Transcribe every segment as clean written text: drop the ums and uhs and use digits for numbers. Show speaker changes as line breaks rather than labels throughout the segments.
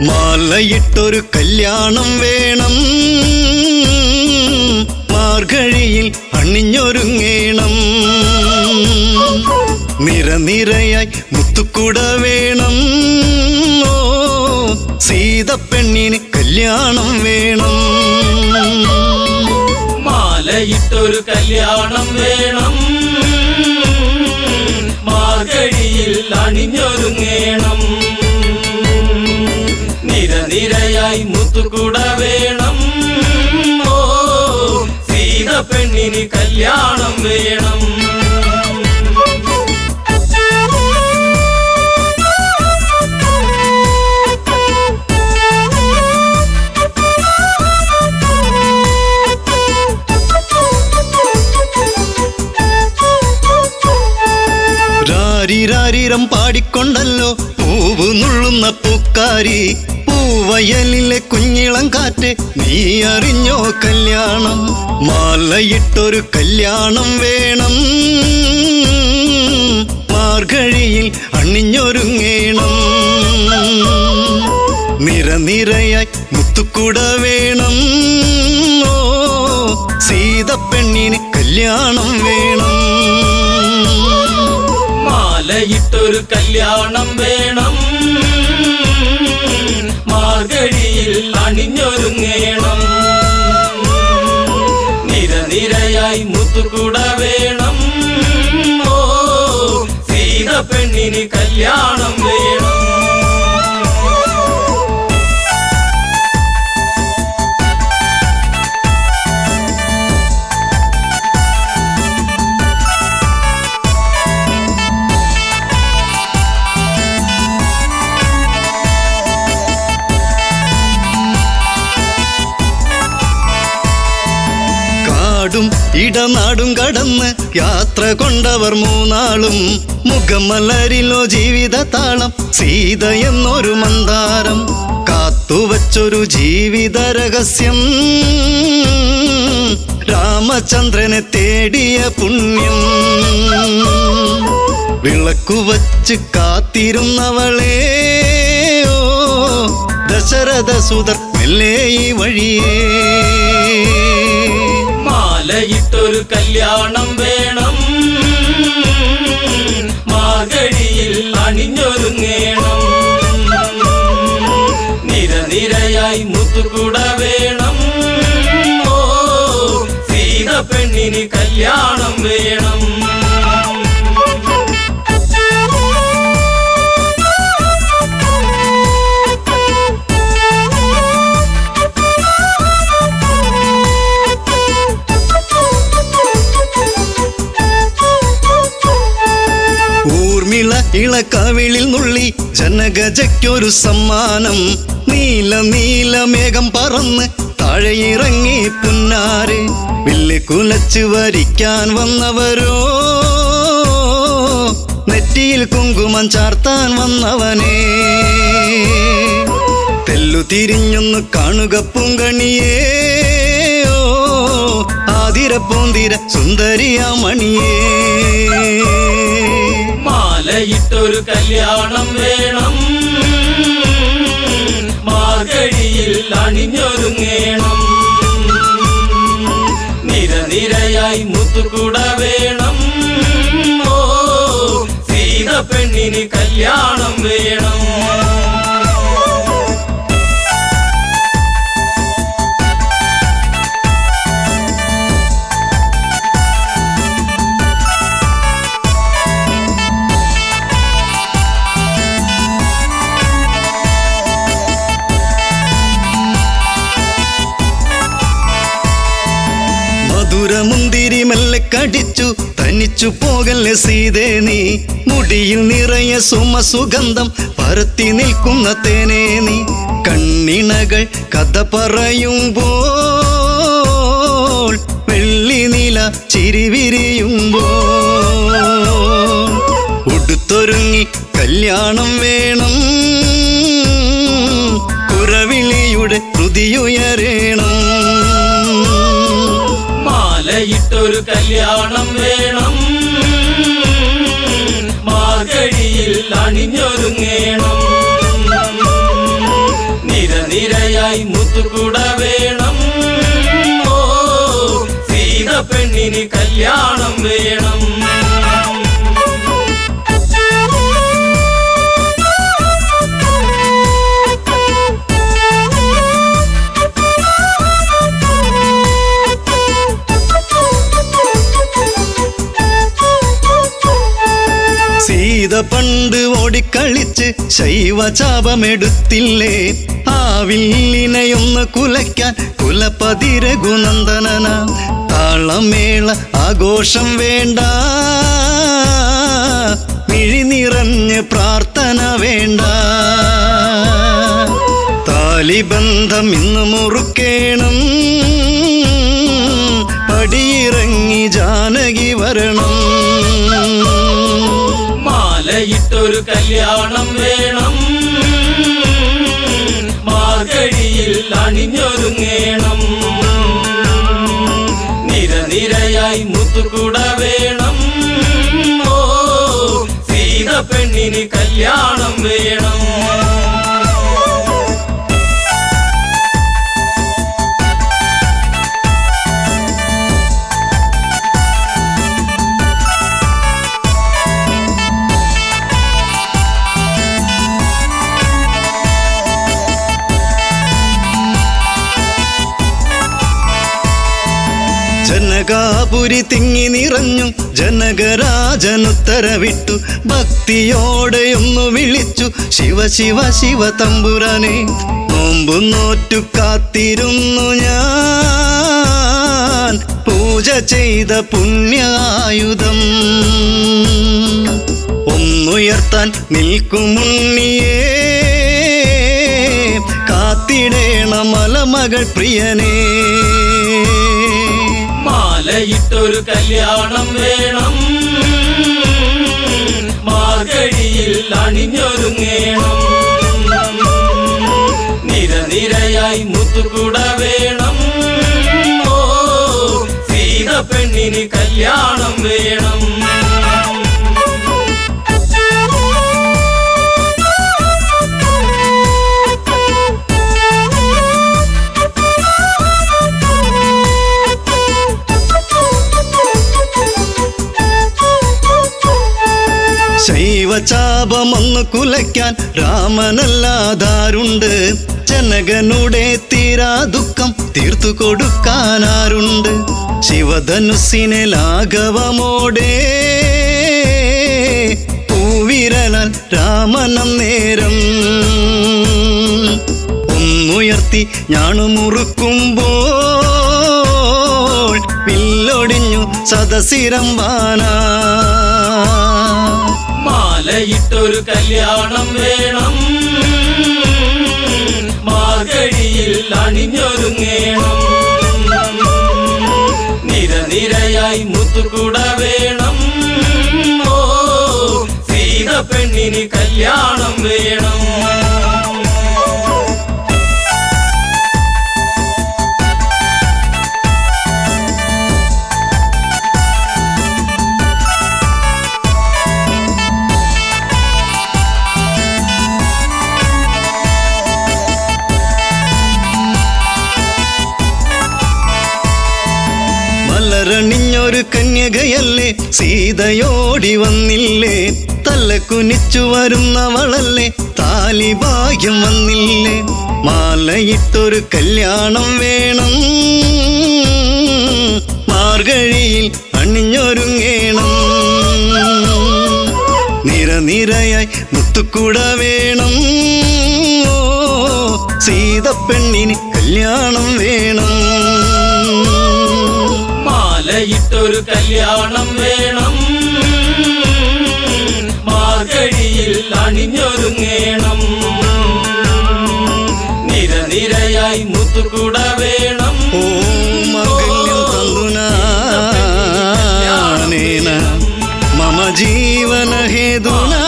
മാലയിട്ടൊരു കല്യാണം വേണം, മാർഗഴിയിൽ അണിഞ്ഞൊരുങ്ങേണം. നിരനിരയായി മുത്തുക്കുട വേണം, ഓ സീതപ്പെണ്ണിന് കല്യാണം വേണം.
മാലയിട്ടൊരു കല്യാണം വേണം, മാർഗഴിയിൽ അണിഞ്ഞൊരുങ്ങേണം. നിരനിരയായി മുത്തുകുട വേണം, ഓ സീതപ്പെണ്ണിന് കല്യാണം വേണം.
രാരിരാരിരം പാടിക്കൊണ്ടല്ലോ പൂവ് നുള്ളുന്ന പൂക്കാരി, പൂവയലിലെ കുഞ്ഞിളം കാറ്റ് നീ അറിഞ്ഞോ കല്യാണം. മാലയിട്ടൊരു കല്യാണം വേണം, മാർഗഴിയിൽ അണിഞ്ഞൊരുങ്ങേണം. നിരനിരയായി മുത്തുക്കുട വേണം, ഓ സീതപ്പെണ്ണിന് കല്യാണം വേണം.
മാലയിട്ടൊരു കല്യാണം വേണം, മാർഗഴിയിൽ അണിഞ്ഞൊരുങ്ങേണം. നിരനിരയായി മുത്തുകുട വേണം, ഓ സീതപ്പെണ്ണിന് കല്യാണം വേണം.
ഇടനാടും കടന്ന് യാത്ര കൊണ്ടവർ മൂന്നാളും, മുഖമലരിലോ ജീവിത താളം സീത എന്നൊരു മന്ദാരം. കാത്തുവച്ചൊരു ജീവിത രഹസ്യം, രാമചന്ദ്രനെ തേടിയ പുണ്യം. വിളക്കുവച്ച് കാത്തിരുന്നവളെ, ഓ ദശരഥ സുതർ മെല്ലെ ഈ വഴിയേ.
മാലയിട്ടൊരു കല്യാണം വേണം, മാർഗഴിയിൽ അണിഞ്ഞൊരുങ്ങേണം. നിരനിരയായി മുത്തുകുട വേണം, ഓ സീതപ്പെണ്ണിന് കല്യാണം വേണം.
ഇളക്കവിളിൽ നുള്ളി ജനഗജയ്ക്കൊരു സമ്മാനം. നീല നീല മേഘം പറന്ന് താഴെയിറങ്ങി പുന്നാരെ, വില്ല് കുലച്ച് വരിക്കാൻ വന്നവരോ, നെറ്റിയിൽ കുങ്കുമം ചാർത്താൻ വന്നവനെ. തെല്ലു തിരിഞ്ഞൊന്നു കാണുക പൂങ്കണിയേ, ഓ ആതിര പൂന്തിര സുന്ദരിയാമണിയേ.
മാലയിട്ടൊരു കല്യാണം വേണം, മാർഗഴിയിൽ അണിഞ്ഞൊരുങ്ങേണം. നിരനിരയായി മുത്തുകുട വേണം, ഓ സീതപ്പെണ്ണിന് കല്യാണം വേണം.
മുന്തിരി മെല്ലെ കടിച്ചു തനിച്ചു പോകല്ലേ സീതേ നീ, മുടിയിൽ നിറയെ സുമസുഗന്ധം പരത്തി നിൽക്കുന്ന തേനേ നീ. കണ്ണിണകൾ കഥ പറയുമ്പോൾ വെള്ളി നില ചിരിവിരിയുമ്പോൾ, ഉടുത്തൊരുങ്ങി കല്യാണം വേണം, കുരവിളിയുടെ ഹൃതിയുയരേണം.
മാലയിട്ടൊരു കല്യാണം വേണം, മാർഗഴിയിൽ അണിഞ്ഞൊരുങ്ങേണം. നിരനിരയായി മുത്തുകൂട വേണം. ഓ സീത പെണ്ണിന് കല്യാണം വേണം.
സീത പണ്ട് ഓടിക്കളിച്ച് ശൈവചാപമെടുത്തില്ലേ, ആ വില്ലിനെയൊന്ന് കുലയ്ക്കാൻ കുലപതി രഘുനന്ദനന. താളമേള ആഘോഷം വേണ്ട, മിഴി നിറഞ്ഞ് പ്രാർത്ഥന വേണ്ട. താലിബന്ധം ഇന്ന് മുറുക്കേണം, പടിയിറങ്ങി ജാനകി വരണം.
മാലയിട്ടൊരു കല്യാണം വേണം, മാർഗഴിയിൽ അണിഞ്ഞൊരുങ്ങേണം. നിരനിരയായി മുത്തുകൂട വേണം. ഓ സീത പെണ്ണിന് കല്യാണം വേണം.
ജനകാപുരി തിങ്ങി നിറഞ്ഞു, ജനകരാജനുത്തരവിട്ടു. ഭക്തിയോടെയൊന്നു വിളിച്ചു, ശിവ ശിവ ശിവ തമ്പുരാനെ. നോമ്പു നോറ്റു കാത്തിരുന്നു ഞാൻ, പൂജ ചെയ്ത പുണ്യായുധം ഒന്നുയർത്താൻ നിൽക്കുമുണ്ണിയേ. കാത്തിടേണ മലമകൾ പ്രിയനേ.
മാലയിട്ടൊരു കല്യാണം വേണം, മാർഗഴിയിൽ അണിഞ്ഞൊരുങ്ങേണം. നിരനിരയായി മുത്തുകൂട വേണം. ഓ സീത പെണ്ണിന് കല്യാണം വേണം.
ശൈവചാപമൊന്നു കുലയ്ക്കാൻ രാമനല്ലാതാരുണ്ട്, ജനകനുടെ തീരാ ദുഃഖം തീർത്തു കൊടുക്കാനാരുണ്ട്. ശിവധനുസിനെ ലാഘവമോടെ പൂവിരലാൽ രാമനം നേരം ഒന്നുയർത്തി ഞാണുമുറുക്കുമ്പോൾ വില്ലൊടിഞ്ഞു സദസിരമ്പാന.
മാലയിട്ടൊരു കല്യാണം വേണം, മാർഗഴിയിൽ അണിഞ്ഞൊരുങ്ങേണം. നിരനിരയായി മുത്തുകൂട വേണം. ഓ സീത പെണ്ണിന് കല്യാണം വേണം.
മലരണിഞ്ഞൊരു കന്യകയല്ലേ, സീതയോടി വന്നില്ലേ. തല കുനിച്ചു വരുന്നവളല്ലേ, താലിഭാഗ്യം വന്നില്ലേ. മാലയിട്ടൊരു കല്യാണം വേണം, മാർഗഴിയിൽ അണിഞ്ഞൊരുങ്ങേണം. നിരനിരയായി മുത്തുകൂട വേണം. ഓ സീത പെണ്ണിന് കല്യാണം വേണം.
മാലയിട്ടൊരു കല്യാണം വേണം, മാർഗഴിയിൽ അണിഞ്ഞൊരുങ്ങേണം. നിരനിരയായി മുത്തുകൂട വേണം.
ഓ മംഗല്യം തന്തുനാനേന മമ ജീവന ഹേതുനാ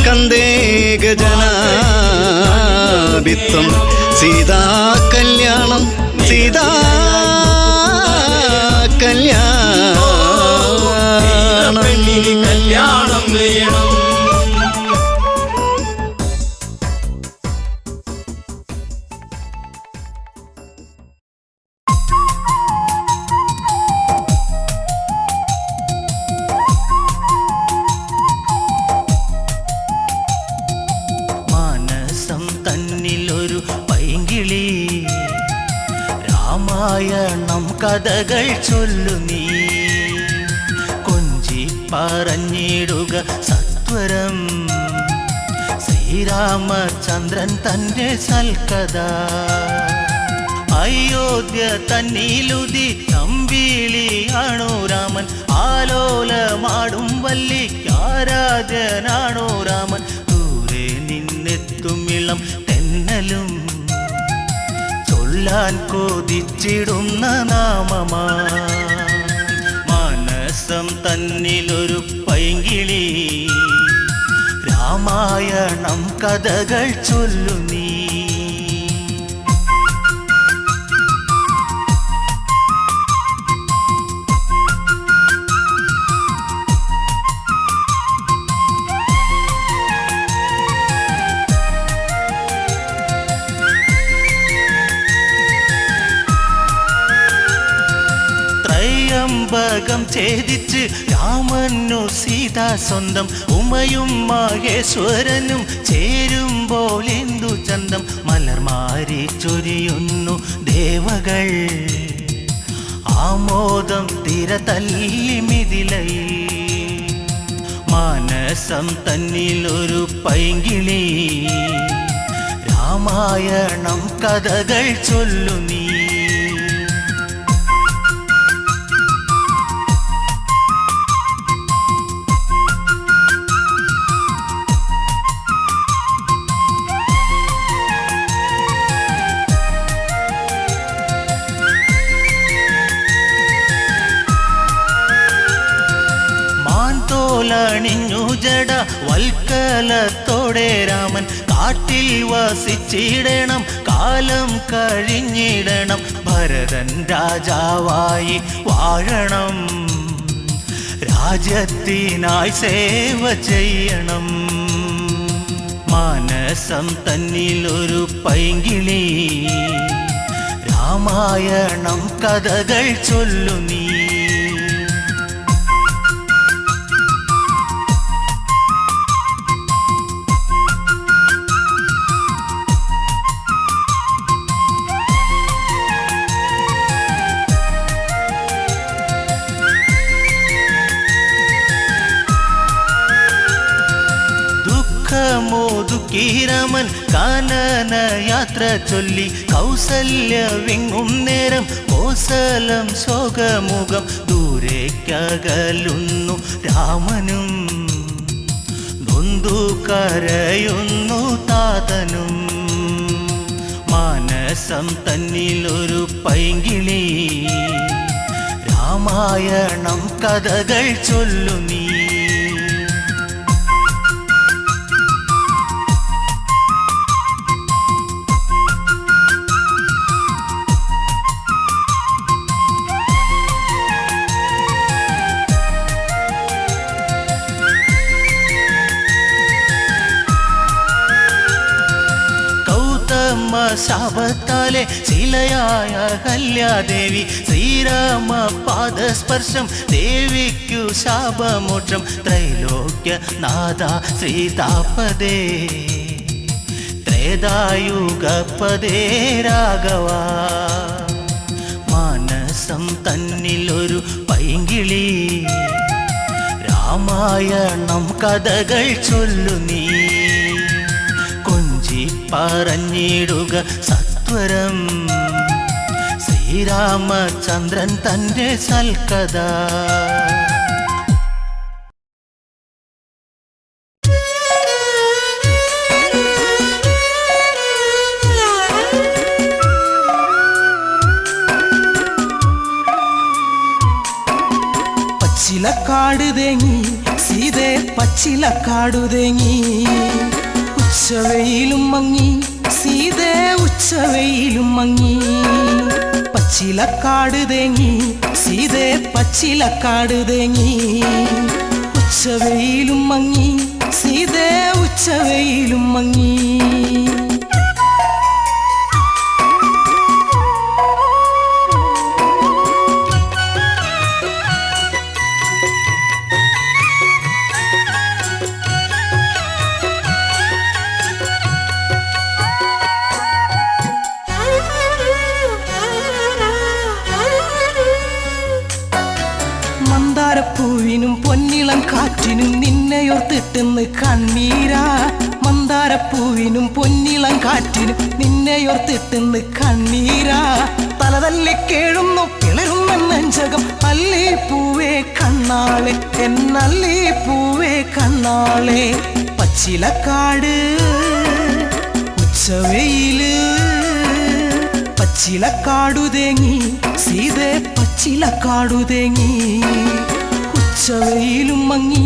കന്ദേ ഗജനാഭിത്വം. സീതാ കല്യാണം, സീതാ കല്യാണം.
കല്യാണം വേണം.
രാമായണം കഥകൾ ചൊല്ലു നീ. കൊഞ്ചി പറഞ്ഞിടുക സത്വരം ശ്രീരാമചന്ദ്രൻ തൻ്റെ സൽക്കഥ. അയോധ്യ തന്നിലുതി നമ്പിളിയാണോ രാമൻ, ആലോലമാടും വല്ലിക്കാരാധ്യനാണോ രാമൻ. ദൂരെ നിന്നെത്തുമിളം തെന്നലും ചൊല്ലാൻ കൊതിച്ചിടുന്ന നാമമാ. മനസ്സം തന്നിലൊരു പൈങ്കിളി രാമായണം കഥകൾ ചൊല്ലു നീ. ത്രയംബകം ഛേദിച്ച് രാമനു സീത സ്വന്തം, ഉമയും മഹേശ്വരനും ചേരുമ്പോൾ എന്തു ചന്തം. മലർമാരി ചൊരിയുന്നു ദേവകൾ, ആമോദം തിരതല്ലി മിഥിലയിൽ. മാനസം തന്നിലൊരു പൈങ്കിളി രാമായണം കഥകൾ ചൊല്ലു നീ. ണിഞ്ഞു ജട വൽക്കലത്തോടെ രാമൻ, കാട്ടിൽ വസിച്ചിടണം കാലം കഴിഞ്ഞിടണം. ഭരതൻ രാജാവായി വാഴണം, രാജ്യത്തിനായി സേവ ചെയ്യണം. മാനസം തന്നിലൊരു പൈങ്കിളി രാമായണം കഥകൾ ചൊല്ലു നീ. മോദുക്കീരമൻ കാനന യാത്ര ചൊല്ലി, കൗസല്യ വിങ്ങും നേരം കോസലം ശോകമുഖം. ദൂരേക്കകലുന്നു രാമനും, നൊന്തു കരയുന്നു താതനും. മാനസം തന്നിലൊരു പൈങ്കിളി രാമായണം കഥകൾ ചൊല്ലു നീ. ശാപത്താലെ ശിലയായ കല്യാദേവി, ശ്രീരാമ പാദസ്പർശം ദേവിക്കു ശാപമോക്ഷം. ത്രൈലോക്യനാഥ ശ്രീതാപദേ ത്രേതായുഗപദേ രാഘവ. മാനസം തന്നിലൊരു പൈങ്കിളി രാമായണം കഥകൾ ചൊല്ലു നീ. പറഞ്ഞിടുക സത്വരം ശ്രീരാമചന്ദ്രൻ തൻ്റെ സൽക്കഥ.
പച്ചിലക്കാട് തേങ്ങി സീതേ പച്ചിലക്കാടു തേങ്ങി, ഉച്ചവെയിലും മങ്ങി സീതേ ഉച്ചവെയിലും മങ്ങി. പച്ചിലക്കാട് തേങ്ങി സീതേ പച്ചിലക്കാട് തേങ്ങി, ഉച്ചവെയിലും മങ്ങി സീതേ ഉച്ചവെയിലും മങ്ങി. കാറ്റിനും നിന്നെയോർത്തിട്ടെന്ന് കണ്ണീരാ മന്ദാരപ്പൂവിനും പൊന്നിളം കാറ്റിനും നിന്നെയോർത്തിട്ടെന്ന് കണ്ണീരാ തലതല്ലി കേഴുന്നു പിളരുന്ന നെഞ്ചകം അല്ലി പൂവേ കണ്ണാളെ എന്നല്ലി പൂവേ കണ്ണാളെ പച്ചിലക്കാട് ഉച്ചവെയില് പച്ചിലക്കാടു തേങ്ങി സീതേ പച്ചിലക്കാടു തേങ്ങി ഉച്ചവെയിലും മങ്ങി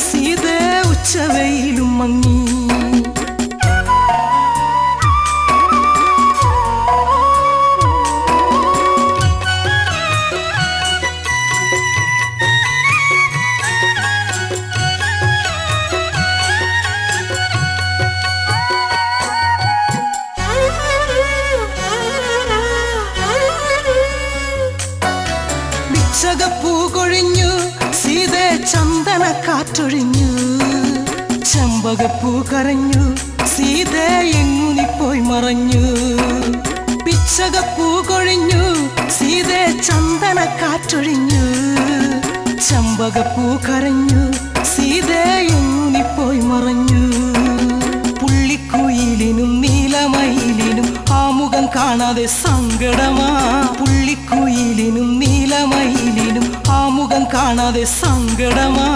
സീതേ ഉച്ചവെയിലും മങ്ങി ചകപ്പൂ കൊഴിഞ്ഞു സീതേ ചന്ദന കാറ്റൊഴിഞ്ഞു ചെമ്പകപ്പൂ കരഞ്ഞു സീതേ എങ്ങുനി പോയി മറഞ്ഞു പിച്ചകപ്പൂ കൊഴിഞ്ഞു സീതേ ചന്ദന കാറ്റൊഴിഞ്ഞു ചെമ്പകപ്പൂ കരഞ്ഞു സീതേ എങ്ങുനി പോയി മറഞ്ഞു പുള്ളിക്കുയിലിനും നീലമയിലിനും ആ മുഖം കാണാതെ സങ്കടമാ പുള്ളിക്കുയിലിനും നീലമയിലിനും ആ മുഖം കാണാതെ സങ്കടമാ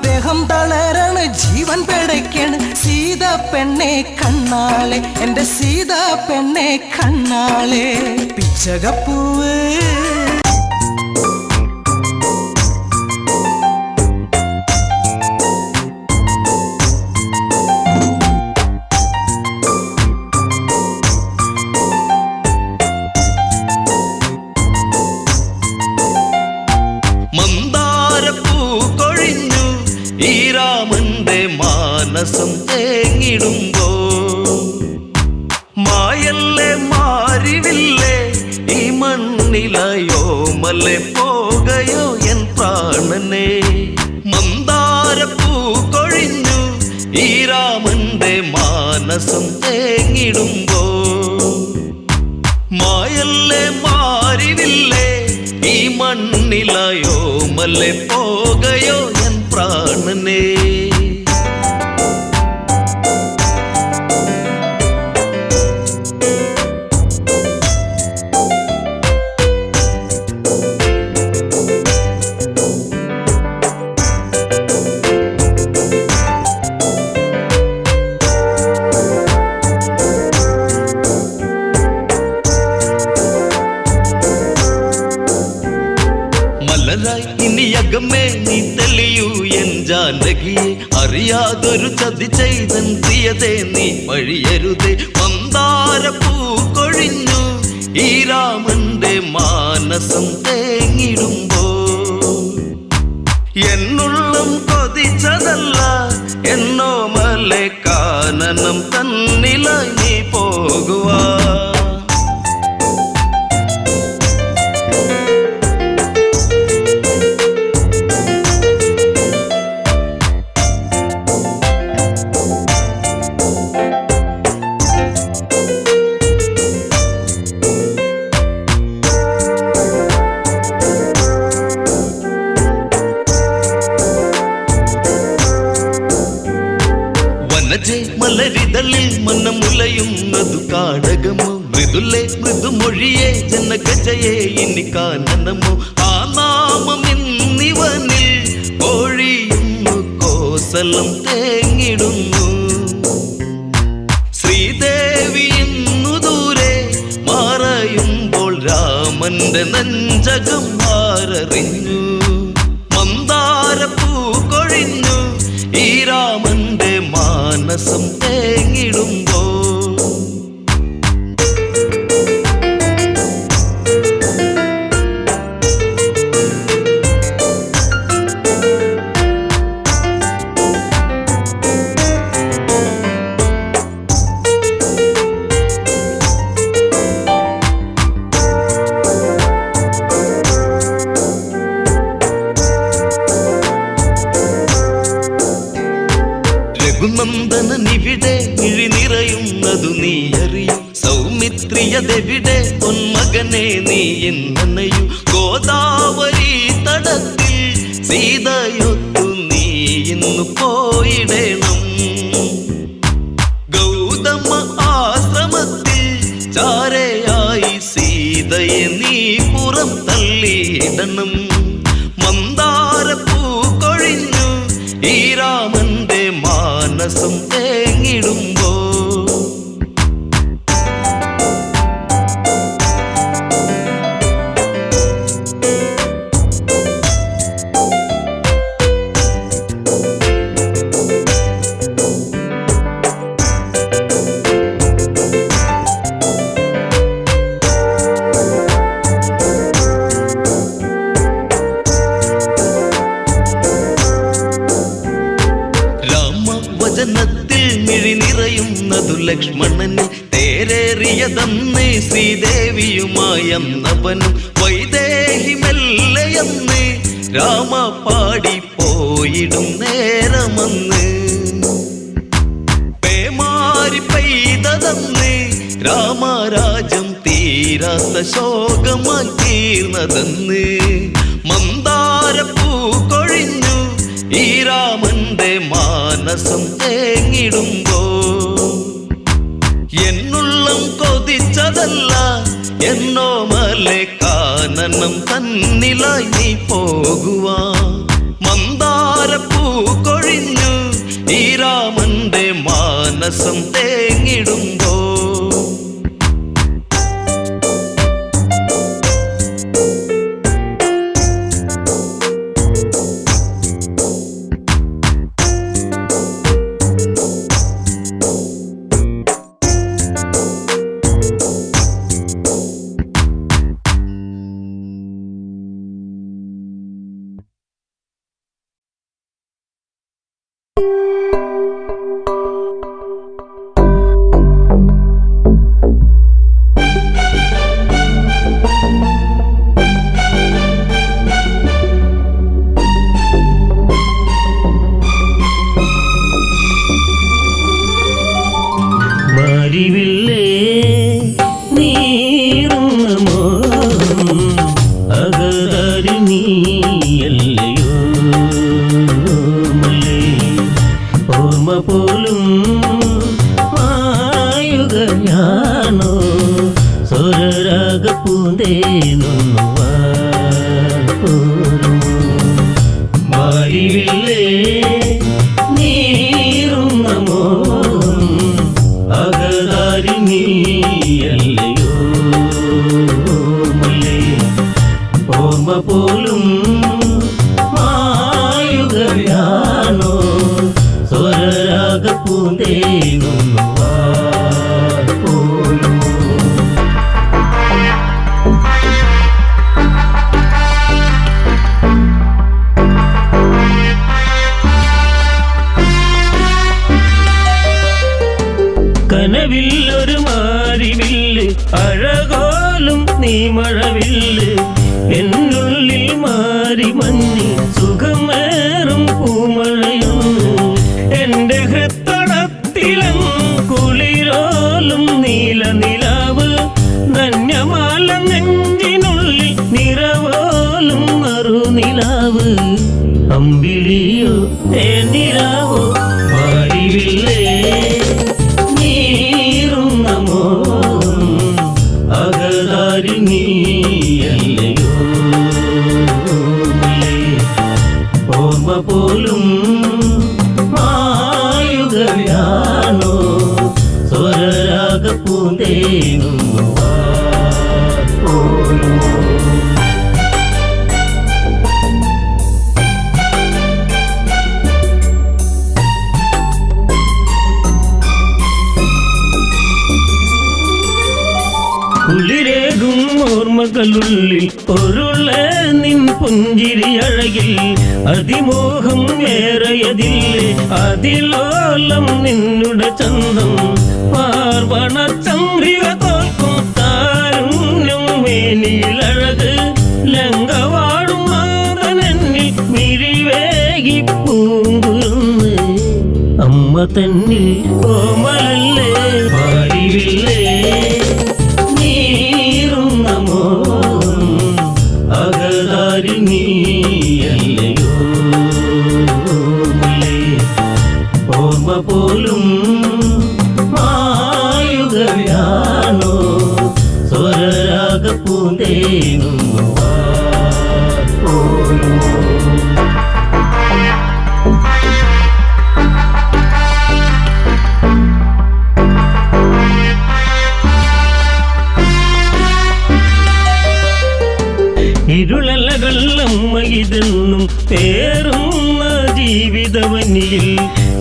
ദേഹം തളരാണ് ജീവൻ പിടയ്ക്കാണ് സീത പെണ്ണെ കണ്ണാളെ എന്റെ സീത പെണ്ണെ കണ്ണാളെ പിച്ചകപ്പൂവ്
മനസം തേങ്ങിടുമ്പോ മായല്ലേ മാറിവില്ലേ ഈ മണ്ണിലയോ മല്ലേ പോകയോ എൻ പ്രാണനെ മന്ദാരപ്പൂ കൊഴിഞ്ഞു ഈ രാമന്റെ മാനസം തേങ്ങിടുമ്പോ മായല്ലേ മാറിവില്ലേ ഈ മണ്ണിലയോ മല്ലേ പോകയോ എൻ പ്രാണനെ ഇനിയകമേ നീ തെളിയൂ എൻ ജാനകിയെ അറിയാതൊരു ചതി ചെയ്തൻ പ്രിയതേ നീ വഴിയരുതേ മന്ദാരപ്പൂ കൊഴിഞ്ഞു ഈ രാമന്റെ മാനസം തേങ്ങിടുമ്പോ എന്നുള്ളം കൊതിച്ചതല്ല എന്നോ മലെ കാനനം തന്നിലായി നീ പോകുവാ മലരിതളിൽ മനമുലയുന്നതു കാടകമോ മൃദുലേ മൃദുമൊഴിയേ ജനഗജയേ ഇനി കാനനമോ ആ നാമം ഇന്നിവനിൽ കോഴിയുന്നു കോസലം തേങ്ങിടുന്നു ശ്രീദേവി ഇന്നു ദൂരെ മറയുമ്പോൾ രാമന്റെ നെഞ്ചകം ആരറിഞ്ഞു മന്ദാരപ്പൂ കൊഴിഞ്ഞു ഈ രാമന്റെ മാനസം തേങ്ങിടുമ്പോ രഘുനന്ദനനിവിടെ മിഴി നിറയുന്നതു നീ അറിയും സൗമിത്രിയതെവിടെ പൊന്മകനെ നീ എന്നനയു ഗോദാവരി തടത്തിൽ സീതയൊത്തു നീ ദർശനം മന്ദാരപ്പൂ കൊഴിഞ്ഞു ഈ രാമന്റെ മാനസം തേങ്ങിടുമ്പോ വചനത്തിൽ മിഴി നിറയുന്നതു ലക്ഷ്മണന് തേരേറിയതന്ന് ശ്രീദേവിയുമായന്നവനും വൈദേഹി മെല്ലയെന്ന് രാമ പാടിപ്പോയിടും നേരമന്ന് പേമാരി പെയ്തതെന്ന് രാമരാജം തീരാത്ത ശോകമായി തീർന്നതെന്ന് മന്ദാരപ്പൂ കൊഴിഞ്ഞു ഈ രാമന്റെ മാനസം തേങ്ങിടുമ്പോ എന്നുള്ളം കൊതിച്ചതല്ല എന്നോ മലെ കാനനം തന്നിലായി നീ പോകുവാ മന്ദാരപ്പൂ കൊഴിഞ്ഞു ഈ രാമന്റെ മാനസം തേങ്ങിടുമ്പോ
കനവില്ലൊരു മാരിവില്ല് അഴകോലും നീ മഴവില്ല് എന്നുള്ളിൽ മാറി മഞ്ഞി സുഖമേറും പൂമഴയൊന്ന് എന്റെ ഹൃത്തടത്തിലും കുളിരോലും നീല നിലാവ് ധന്യമാല നെഞ്ചിനുള്ളിൽ നിറവോലും മറുനിലാവ് അമ്പിളിയോ തേനിലാവോ മാരിവില്ലേ നീയല്ലയോ ഓർമ്മ പോലും മായുകയാണോ സ്വരരാഗ പൂന്തേനും പോലും കുളിരേകും ഓർമ്മകളുള്ളിൽ പൊരുള നിൻ പുഞ്ചിരി അഴകിൽ അതിമോഹം ഏറയതില്ലേ അതിലോലം നിന്നുടെ ചന്തം പാർവണ ചന്ദ്രിക തോൽക്കും താരുണ്യം മേനിലഴക് ലങ്കവാടും മാതനെന്നിൽ മിഴിവേകി പൂങ്കുരുന്ന് അമ്മ തന്നിൽ കോമലല്ലേ പാടിവില്ലേ നീയല്ലയോ ഓർമ്മ പോലും മായുകയാണോ സ്വരരാഗ പൂന്തേനും ഇതെന്നും പേറുന്ന ജീവിതവനിയിൽ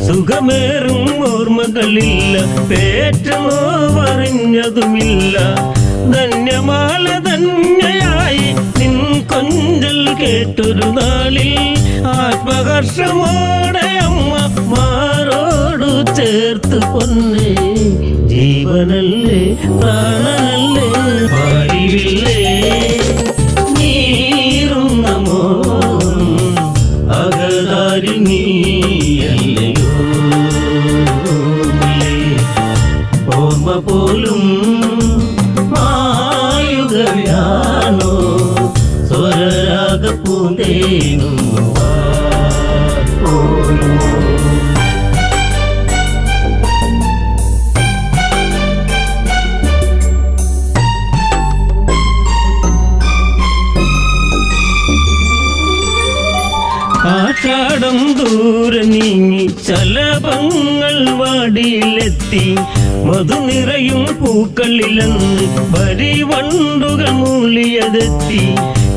സുഖമേറും ഓർമ്മകളില്ല, പേറ്റുന്നോവറിഞ്ഞതുമില്ല. ധന്യമാല ധന്യയായി നിൻ കൊഞ്ചൽ കേട്ടൊരു നാളിൽ ആത്മഹർഷമോടെ അമ്മ മാറോടു ചേർത്ത് പൊന്നേ. ജീവനല്ലേ പ്രാണനല്ലേ പാടിവില്ലേ നീറുന്ന മോൻ അകതാരി നീയല്ലയോ. ഓർമ്മ പോലും മായുകയാണോ സ്വരരാഗ പൂന്തേനും ആഷാഢം ദൂരെ നീങ്ങി ശലഭങ്ങൾ വാടിയിലെത്തി, മധു നിറയും പൂക്കളിലെന്ന് വരിവണ്ടുകൾ മൂളിയതെത്തി.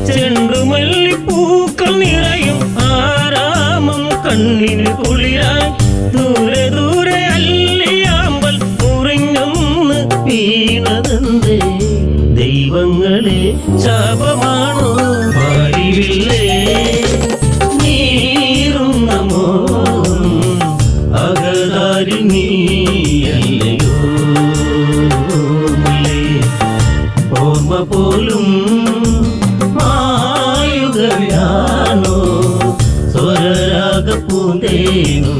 ചെണ്ടുമല്ലിപ്പൂക്കൾ നിറയും ആരാമം കണ്ണിന് കുളിരായി, ദൂരെ ദൂരെ അല്ലിയാമ്പൽ മുറിഞ്ഞൊന്ന് വീണതെന്തേ. ദൈവങ്ങളെ ശാപമാണോ പാടിവില്ലേ നീറുന്ന മോൻ അകതാരി നീയല്ലയോ. ഓർമ്മ പോലും മായുകയാണോ സ്വരരാഗ പൂന്തേനും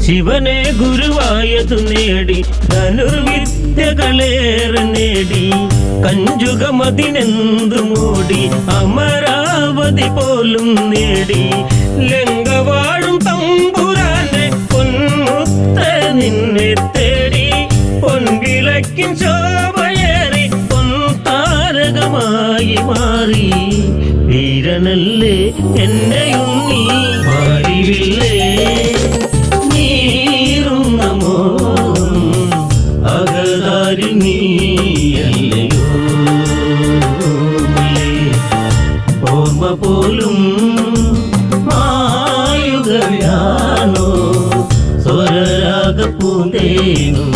ശിവനെ ഗുരുവായതു നേടി, ധനുർവിദ്യകളേറെ നേടി, കഞ്ചുകമതിനെന്തു മൂടി, അമരാവതി പോലും നേടി. ലങ്കവാഴും തമ്പുരാന്റെ പൊന്മുത്ത നിന്നെ തേടി, പൊൻവിളക്കിൻ ശോഭയേറി പൊൻതാരകമായി മാറി. വീരനല്ലേ എന്റെ ഉണ്ണി പാടിവില്ലേ നീറുന്ന മോൻ അകതാരി നീയല്ലയോ. ഓർമ്മ പോലും മായുകയാണോ സ്വരരാഗ പൂന്തേനും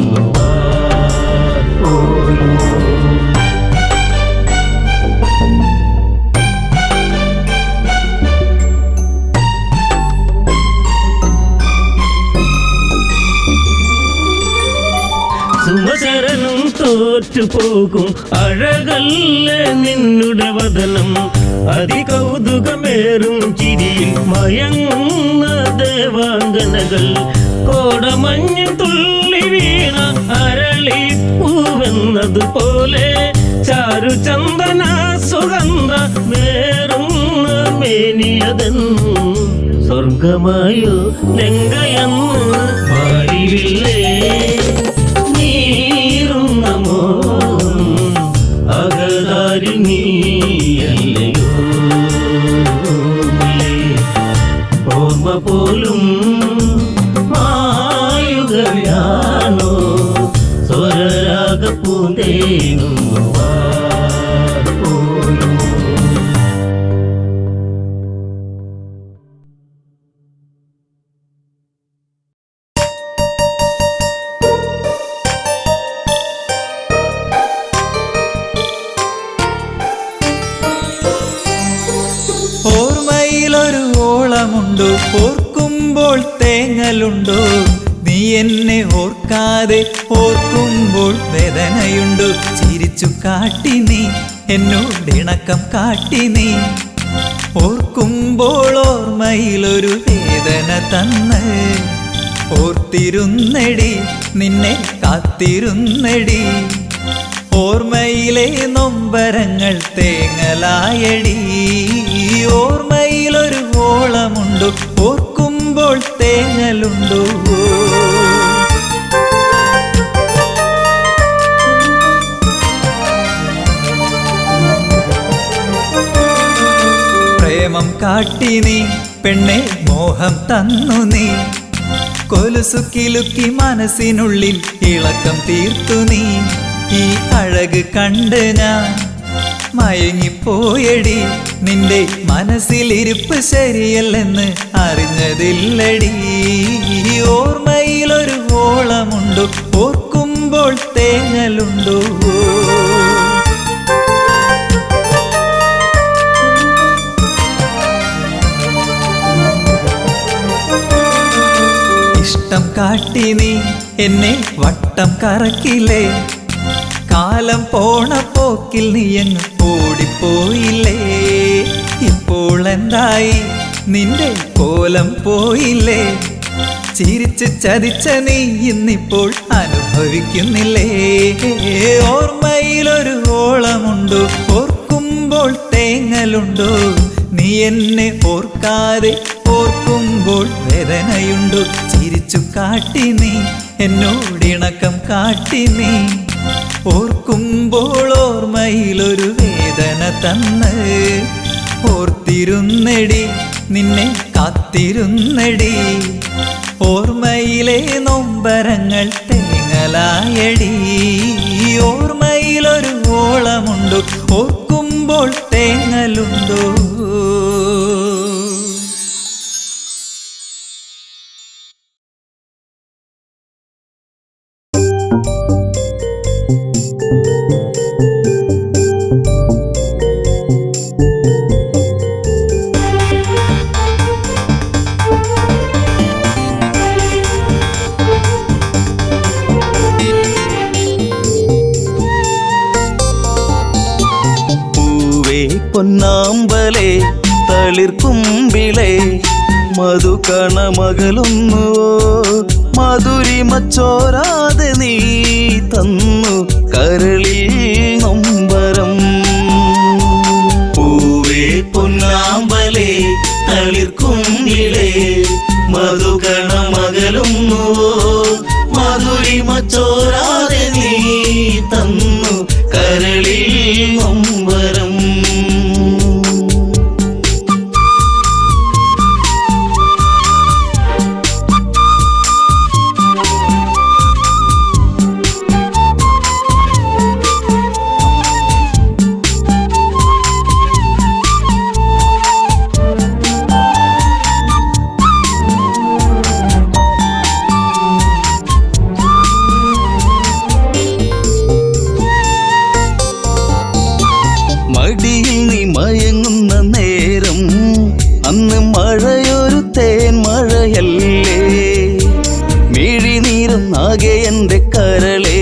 സുമശരനും തോറ്റുപോകും അഴകല്ല നിന്നുടെ വദനം. അതികൗതുകമേറും ചിരിയിൽ മയങ്ങുന്ന ദേവാംഗനകൾ, കോടമഞ്ഞു തുള്ളി വീണ അരളിപ്പൂവെന്നതുപോലെ ചാരുചന്ദന സുഗന്ധ വേറുന്ന മേനിയതെന്നും. സ്വർഗമായോ ലങ്കയെന്ന് പാടിവില്ലേ നീറുന്ന മോൻ അകതാരി നീയല്ലയോ. ഓർമ്മ പോലും മായുകയാണോ സ്വരരാഗ പൂന്തേനും
ഓർമ്മയിലൊരു ഓളമുണ്ടോ, ഓർക്കുമ്പോൾ തേങ്ങലുണ്ടോ, നീ എന്നെ ഓർക്കാതെ ഓർക്കുമ്പോൾ വേദനയുണ്ടോ. ചിരിച്ചു കാട്ടി നീ എന്നോടിണക്കം കാട്ടി നീ, ഓർക്കുമ്പോൾ ഓർമ്മയിലൊരു വേദന തന്ന്. ഓർത്തിരുന്നടി നിന്നെ കാത്തിരുന്നടി, ഓർമ്മയിലെ നൊമ്പരങ്ങൾ തേങ്ങലായടി. ഓർമ്മയിലൊരു ഓളമുണ്ടോ, ഓർക്കുമ്പോൾ തേങ്ങലുണ്ടോ. പ്രേമം കാട്ടി നീ പെണ്ണെ മോഹം തന്നു നീ കൊലുസു കിലുക്കി മനസ്സിനുള്ളിൽ ഇളക്കം തീർത്തു നീ ഈ അഴക് കണ്ട് ഞാൻ മയങ്ങിപ്പോയടി നിന്റെ മനസ്സിലിരിപ്പ് ശരിയല്ലെന്ന് അറിഞ്ഞതില്ലടി ഓർമ്മയിലൊരു ഓളമുണ്ടോ ഓർക്കുമ്പോൾ തേങ്ങലുണ്ടോ ഇഷ്ടം കാട്ടി നീ എന്നെ വട്ടം കറക്കില്ലേ കാലം പോണ പോക്കിൽ നീ അങ്ങ് ഓടിപ്പോയില്ലേ ഇപ്പോൾ എന്തായി നിന്റെ കോലം പോയില്ലേ ചിരിച്ച് ചതിച്ച നീ ഇന്നിപ്പോൾ അനുഭവിക്കുന്നില്ലേ ഓർമ്മയിലൊരു ഓളമുണ്ടോ ഓർക്കുമ്പോൾ തേങ്ങലുണ്ടോ നീ എന്നെ ഓർക്കാതെ ഓർക്കുമ്പോൾ വേദനയുണ്ടോ ചിരിച്ചു കാട്ടി നീ എന്നോടിണക്കം കാട്ടി നീ ഓർക്കുമ്പോൾ ഓർമ്മയിലൊരു വേദന തന്ന് ഓർത്തിരുന്നടി നിന്നെ കാത്തിരുന്നടി ഓർമ്മയിലെ നൊമ്പരങ്ങൾ തേങ്ങലായടി ഓർമ്മയിലൊരു ഓളമുണ്ടോ ഓർക്കുമ്പോൾ തേങ്ങലുണ്ടോ
പൊന്നാമ്പലേ തളിർക്കുമ്പിളേ മധുകണമകലുന്നുവോ മധുരിമച്ചോരാതെ നീ തന്നു കരളിൽ നൊമ്പരം പൂവേ പൊന്നാമ്പലേ തളിർക്കുമ്പിളേ മധുകണമകലുന്നുവോ മധുരിമച്ചോരാതെ നീ തന്നു കരളിൽ നൊമ്പരം മടിയിൽ നീ മയങ്ങുന്ന നേരം അന്ന് മഴയൊരു തേൻ മഴയല്ലേ മിഴിനീരുന്നാകെ എൻ്റെ കരളേ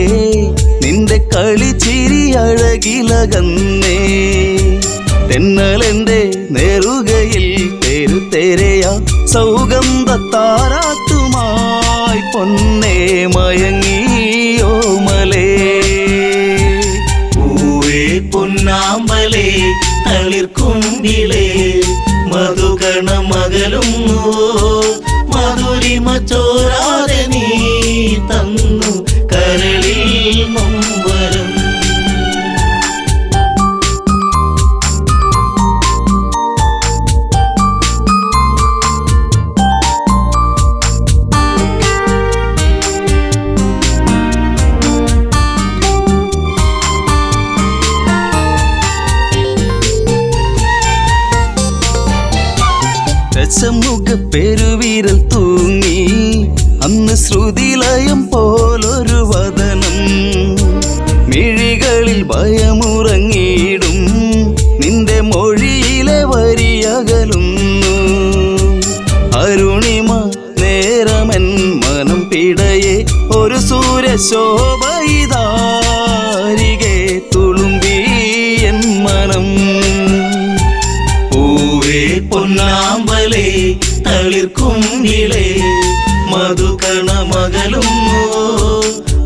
നിന്റെ കളിച്ചിരി അഴകിലകന്നേ തെന്നലെൻ്റെ നെറുകയിൽ തെരുതെരയാ സൗഗന്ധ താരാട്ടുമായി പൊന്നേ മയങ്ങിയോ മലേ പൊന്നാമ്പലേ തളിർക്കുമ്പിളേ മധുകണമകലുന്നുവോ മധുരിമച്ചോരാതെ നീ തന്നു കരളിൽ നൊമ്പരം രസമുഖ പെരുവിരൽ തൂങ്ങി അന്ന് ശ്രുതിലയം പോലൊരു വദനം മിഴികളിൽ ഭയമുറങ്ങിയിടും നിന്റെ മൊഴിയിലെ വരിയകലുന്നു അരുണിമ നേരമൻ മനം പിടയെ ഒരു സൂര്യശോഭയിതാരികെ തുളുമ്പി എൻ മനം പൊന്നാമ്പലേ തളിർക്കുമ്പിളേ മധുകണമകലുന്നു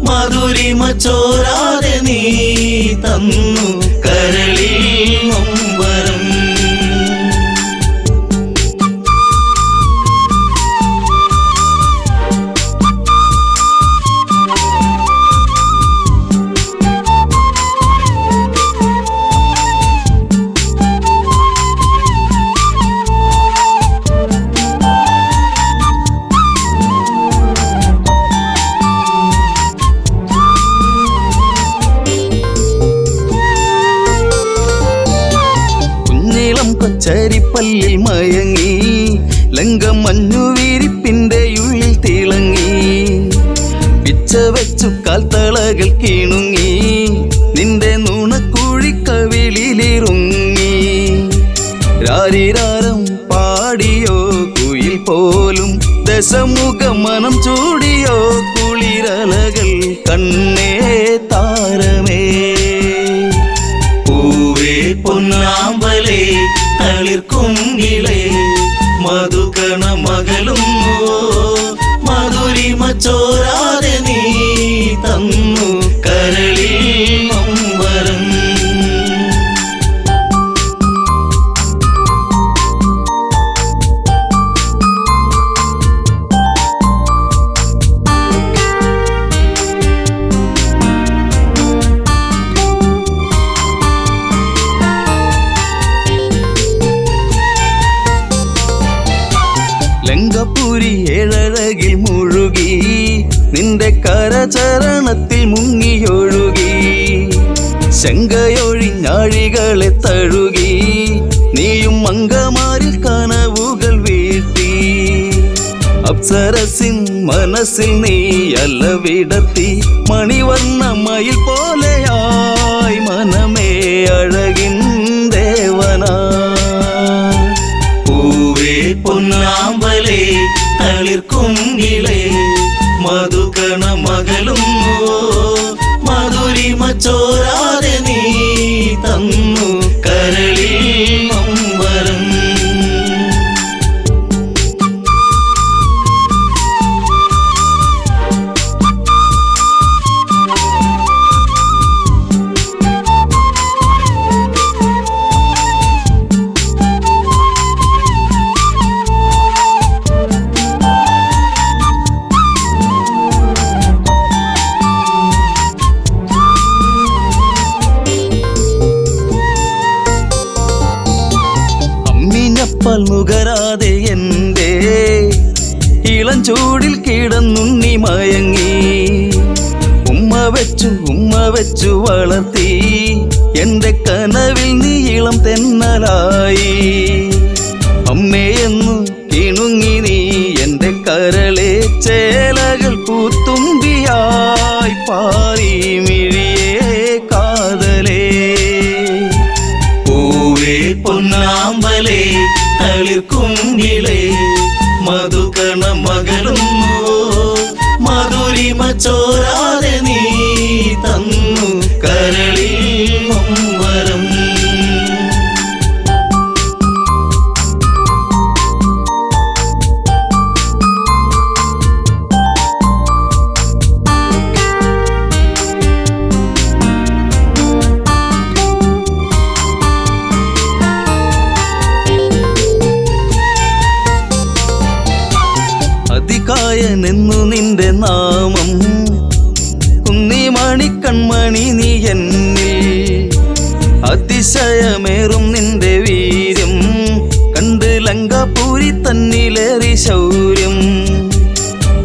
മധുരിമച്ചോരാതെ നീ തന്നു കരളിൽ നൊമ്പരം ചരിപ്പല്ലിൽ മയങ്ങി ലങ്കം മഞ്ഞു വീരിപ്പിന്റെ ഉള്ളിൽ തിളങ്ങി പിച്ച വെച്ചു കാൽത്തളകൾ കിണുങ്ങി നിന്റെ നുണക്കുഴിക്കവിളിലിറുങ്ങി രാരിരാരം പാടിയോ കുയിൽ പോലും ദശമുഖ മനം ചൂടിയോ കുളിരലകൾ കണ്ണേ താരമേ പൂവേ പൊന്നാമ്പലേ തളിർക്കുങ്കിളേ മധുകണ മകളും മധുരിമ ചോരാതെ നീ തന്നു കരളിൽ നൊമ്പരം ലങ്കപുരി ഏഴഴകിൽ മുഴുകി നിന്റെ കരചരണത്തിൽ മുങ്ങിയൊഴുകി ശങ്കയൊഴിഞ്ഞാഴികളെ തഴുകി നീയും മങ്കമാരിൽ കനവുകൾ വീഴ്ത്തി അപ്സരസിൻ മനസ്സിൽ നീ അലവിടത്തി മണിവർണ്ണ മയിൽ പോലെയായി മനമേ അഴകിൻ ദേവനാ പൂവേ പൊന്നാമ്പലേ തളിർക്കുങ്കിളേ മധുകണ മകളും മധുരിമ ചോരാതെ നീ തന്നു കരളിൽ നൊമ്പരം അമ്മിഞ്ഞപ്പൽ നുകരാതെ എൻ്റെ ഇളം ചൂടിൽ കിടന്നുണ്ണി മയങ്ങി ഉമ്മ വെച്ചു വളർത്തി എൻ്റെ കനവിൽ നീ ഇളം തെന്നലായി അമ്മയെന്നു കിണുങ്ങി നീ എൻ്റെ കരളെ ചേലകൾ പൂത്തുമ്പിയായി പാറി മിഴിയേ കാതലേ പൂവേ പൊന്നാമ്പലേ തളിർക്കുങ്കിളേ മധുകണ മകളും മധുരിമ ചോരാതെ നീ തന്നു കരളിൽ നൊമ്പരം അതികായനെന്നു നിന്റെ നാമം കുന്നിമണി കൺമണി നീ എന്നിൽ അതിശയമേറും നിന്റെ വീര്യം കണ്ട് ലങ്കാപുരി തന്നിലേറി ശൗര്യം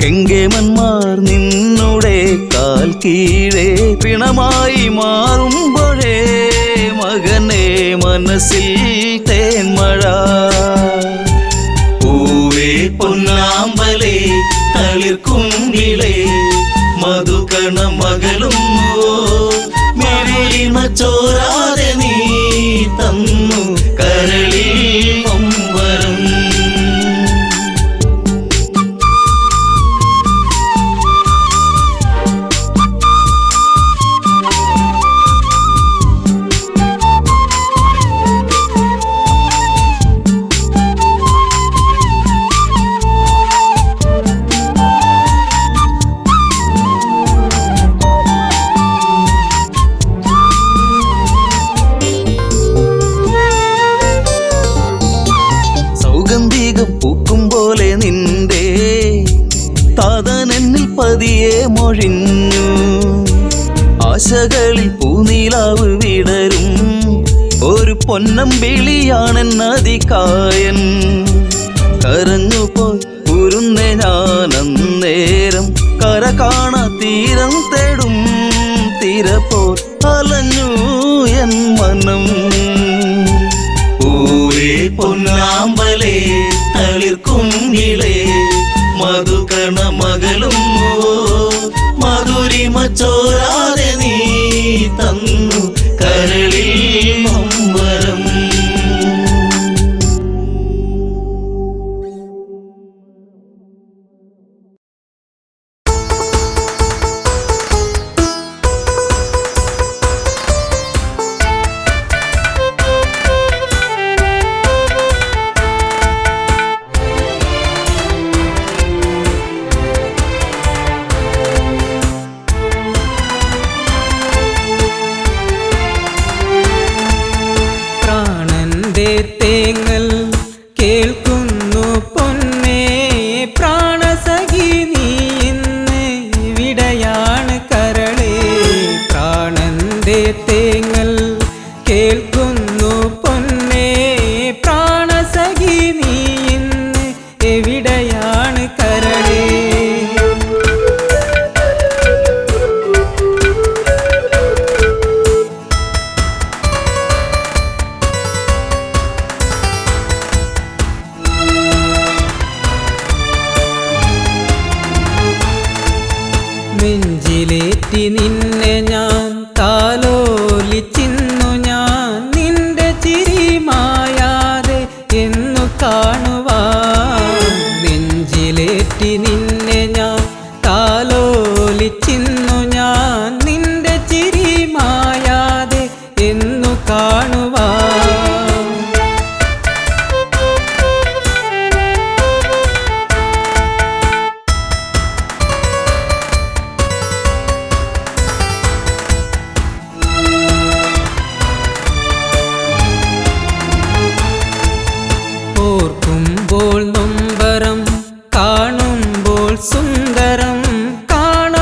കെങ്കേമന്മാർ നിന്നുടെ കാൽ കീഴേ പിണമായി മാറുമ്പോഴേ മകനെ മനസ്സിൽ തേന്മഴ പൂവേ പൊന്നാമ്പലേ തളിർക്കുങ്കിളേ മധുകണ മകളും മധുരിമ ചോരാതെ നീ തന്നു കരളിൽ നൊമ്പരം പൂക്കും പോലെ നിന്റെ താതനെന്നിൽ പതിയെ മൊഴിഞ്ഞു ആശകളിൽ പൂനീലാവ് വിടരും ഒരു പൊന്നമ്പിളിയാണെന്നതികായൻ കരഞ്ഞുപോയി ഉരുന്നേ ഞാനന്നേരം കര കാണാ തീരം തേടും തിരപ്പോൾ അലഞ്ഞു എൻ മനം പൂവേ പൊന്നാമ്പലേ തളിർക്കുങ്കിളേ മധുകണ മകളും മധുരിമ ചോരാതെ നീ തന്നു കരളിൽ നൊമ്പരം.
തേങ്ങൽ കേൾക്കുന്നു പൊന്നേ പ്രാണസഖി നീ ഇന്ന് വിടയാണ് കരളേ. പ്രാണന്റെ തേങ്ങൽ കേൾക്കുന്നു പൊന്നേ പ്രാണസഖി നീ ഇന്ന് എവിടെയാണ് കരളേ. നെഞ്ചിലേറ്റി നിന്നെ ഞാൻ താലോലിച്ചിന്നു ഞാൻ നിന്റെ ചിരി മായാതെ എന്നു കാണുവാൻ. നെഞ്ചിലേറ്റി നിന്നെ ഞാൻ താലോലിച്ചിന്നു ഞാൻ നിന്റെ ചിരി മായാതെ എന്നു കാണുവാൻ. ഓർക്കുമ്പോൾ നൊമ്പരം കാണുമ്പോൾ സുന്ദരം കാണാതിരിക്കുമ്പോൾ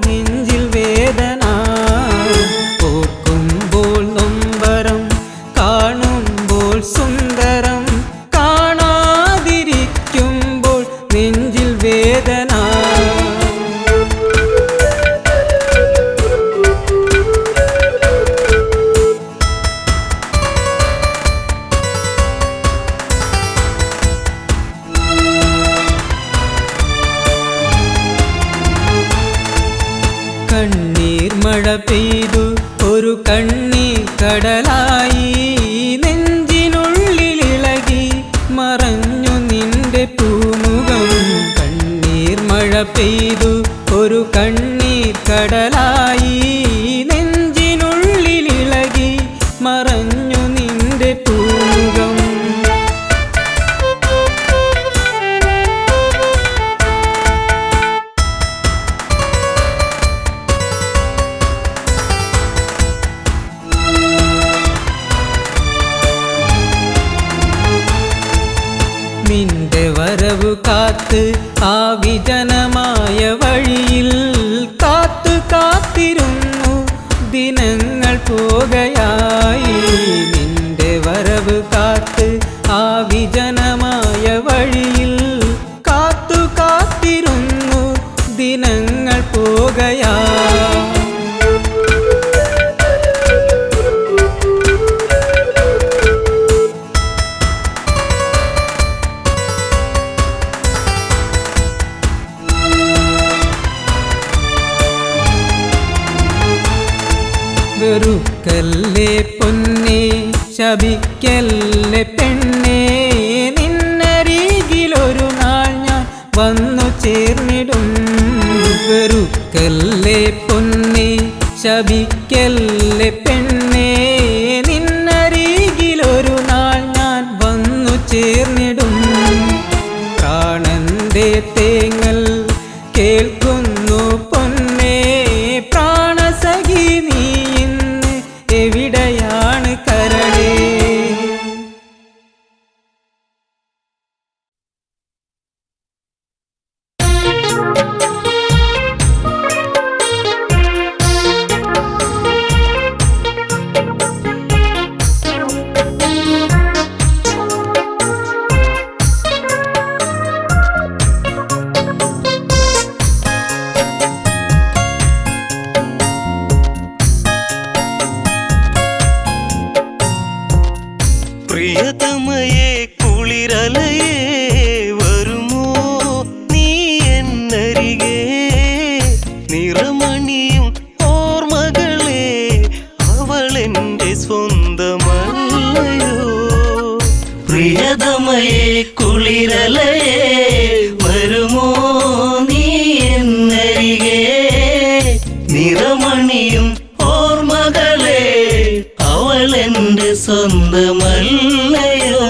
നെഞ്ചിൽ വേദന. ഓർക്കുമ്പോൾ നൊമ്പരം കാണുമ്പോൾ സുന്ദരം കാണാതിരിക്കുമ്പോൾ നെഞ്ചിൽ വേദന. കണ്ണീർ മഴ പെയ്തു ഒരു കണ്ണീർ കടലായി നെഞ്ചിനുള്ളിലിളകി മറഞ്ഞു നിന്റെ പൂമുഖം. കണ്ണീർ മഴ പെയ്തു ഒരു കണ്ണീർ കടലായി നെഞ്ചിനുള്ളിലിളകി മറഞ്ഞു നിന്റെ പൂമുഖം. നിന്റെ വരവ് കാത്ത് ആ വിജനമായ വഴിയിൽ കാത്തു കാത്തിരുന്നു ദിനങ്ങൾ പോകയായി. നിന്റെ വരവ് കാത്ത് ആ വിജനമായ വഴിയിൽ കാത്തു കാത്തിരുന്നു ദിനങ്ങൾ പോകയായി. വെറുക്കല്ലേ പൊന്നേ ശപിക്കല്ലേ പെണ്ണേ നിന്നരികിലൊരു നാൾ ഞാൻ വന്നു ചേർന്നിടും. വെറുക്കല്ലേ പൊന്നേ ശപിക്കല്ലേ പെണ്ണേ നിന്നരികിലൊരു നാൾ ഞാൻ വന്നു ചേർന്നിടും. പ്രാണന്റെ തേങ്ങൽ കേൾക്കുന്നു പൊന്നേ പ്രാണസഖി നീ ഇന്ന് എവിടെയാണ് കരളേ.
നിറമണിയും ഓർമ്മകളെ അവളെന്റെ സ്വന്തമല്ലയോ
പ്രിയതമയെ കുളിരലയെ വരുമോ നീ എന്നരികെ നിറമണിയും ഓർമ്മകളെ അവളെന്റെ സ്വന്തമല്ലയോ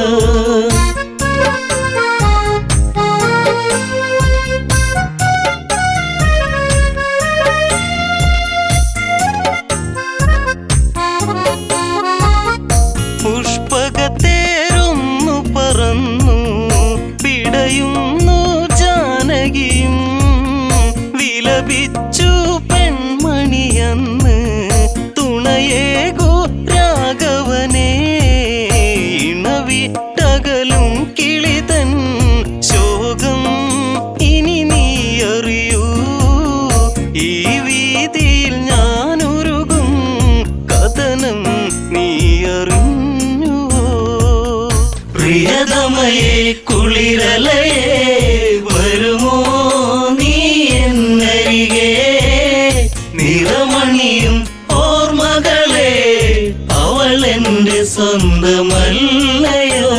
പുഷ്പകത്തേരൊന്നു പറന്നു പിടയുന്നു ജാനകിയും വിലപിച്ചു പെൺമണിയന്ന് തുണയേകു രാഘവനെ ഇണവിട്ടകലും കിളിതൻ ശോകം ഇനി നീ അറിയൂ ഈ വീതിയിൽ ഞാനുരുകും കഥനം നീ അറിഞ്ഞുവോ
പ്രിയതമയെ കുളിരലയെ വരുമോ നീ എന്നരികെ നിറമണിയും ഓർമ്മകളെ അവളെന്റെ സ്വന്തമല്ലയോ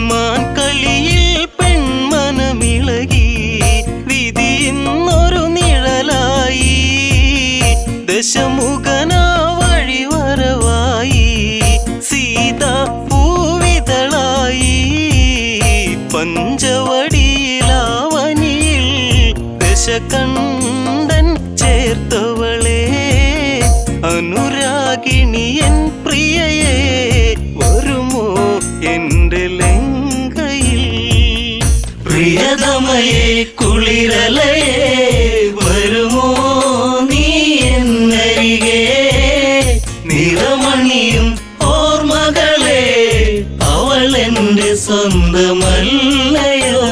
മാൻകളിയിൽ പെൺമനമിളകി വിധിയെന്നൊരു നിഴലായി ദശമുഖനാ വഴിവരവായി സീത പൂവിതളായി പഞ്ചവടിയിലാവനിയിൽ ദശകണ്ഠൻ ചേർത്തവളെ അനുരാഗിണിയൻ പ്രിയയെ വരുമോ എന്റെ ലങ്കയിൽ
പ്രിയതമയെ കുളിരലയെ വരുമോ നീ എന്നരികെ നിറമണിയും ഓർമ്മകളെ അവളെന്റെ സ്വന്തമല്ലയോ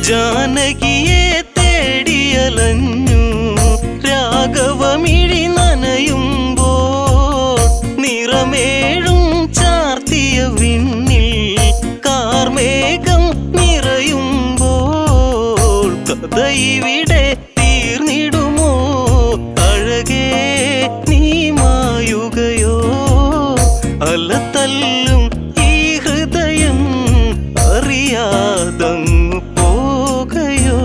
ജാനകിയെ തേടിയലഞ്ഞു രാഘവമിഴി നനയുമ്പോൾ നിറമേഴും ചാർത്തിയ വിണ്ണിൽ കാർമേഘം നിറയുമ്പോൾ കഥ ഇവിടെ തീർന്നിടുമോ അഴകേ നീ മായുകയോ അലതല്ലും ഈ ഹൃദയം അറിയാതങ്ങു പോകയോ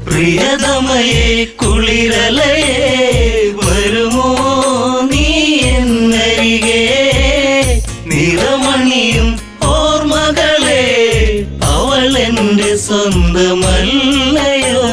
പ്രിയതമയെ കുളിരലയെ വരുമോ നീ എന്നരികെ നിറമണിയും ഓർമ്മകളെ അവളെന്റെ സ്വന്തമല്ലയോ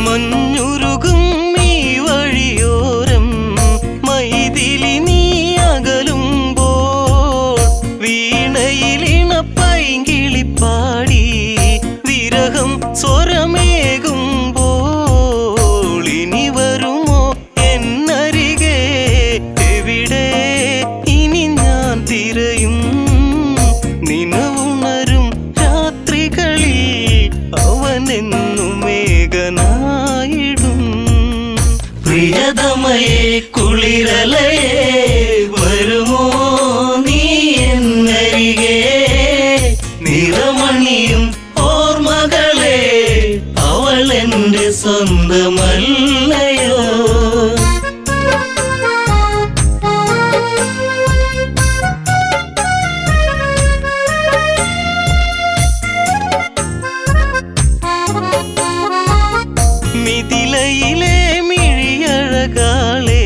മഞ്ഞുരുകും ഈ വഴിയോരം മൈതിലി നീ അകലുമ്പോൾ വീണയിലിണ പൈങ്കിളിപ്പാടി വിരഹം സ്വരമേകുമ്പോൾ ഇനി വരുമോ എന്നരികെ എവിടെ ഇനി ഞാൻ തിരയും നിനവുണരും രാത്രികളിൽ അവനെന്നു മേഘനായിടും
പ്രിയതമയെ കുളിരലയെ വരുമോ നീ എന്നരികെ നിറമണിയും ഓർമ്മകളെ അവളെന്റെ സ്വന്തമല്ലയോ
മിഥിലയിലെ മിഴിയഴകാളെ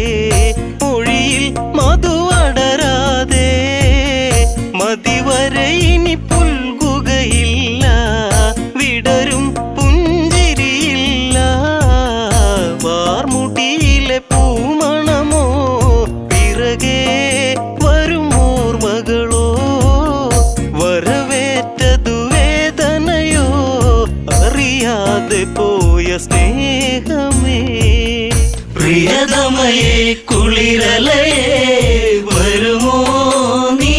മൊഴിയിൽ മധുവടരാതെ മതിവരെ ഇനി പുൽകുകയില്ല, വിടരും പുഞ്ചിരിയില്ല. വാർമുടിയിലെ പൂമണമോ പിറകെ വരും ഓർമ്മകളോ, വരവേറ്റതു വേദനയോ അറിയാതെ പോയ സ്നേഹമേ.
പ്രിയതമയെ കുളിരലയെ വരുമോ നീ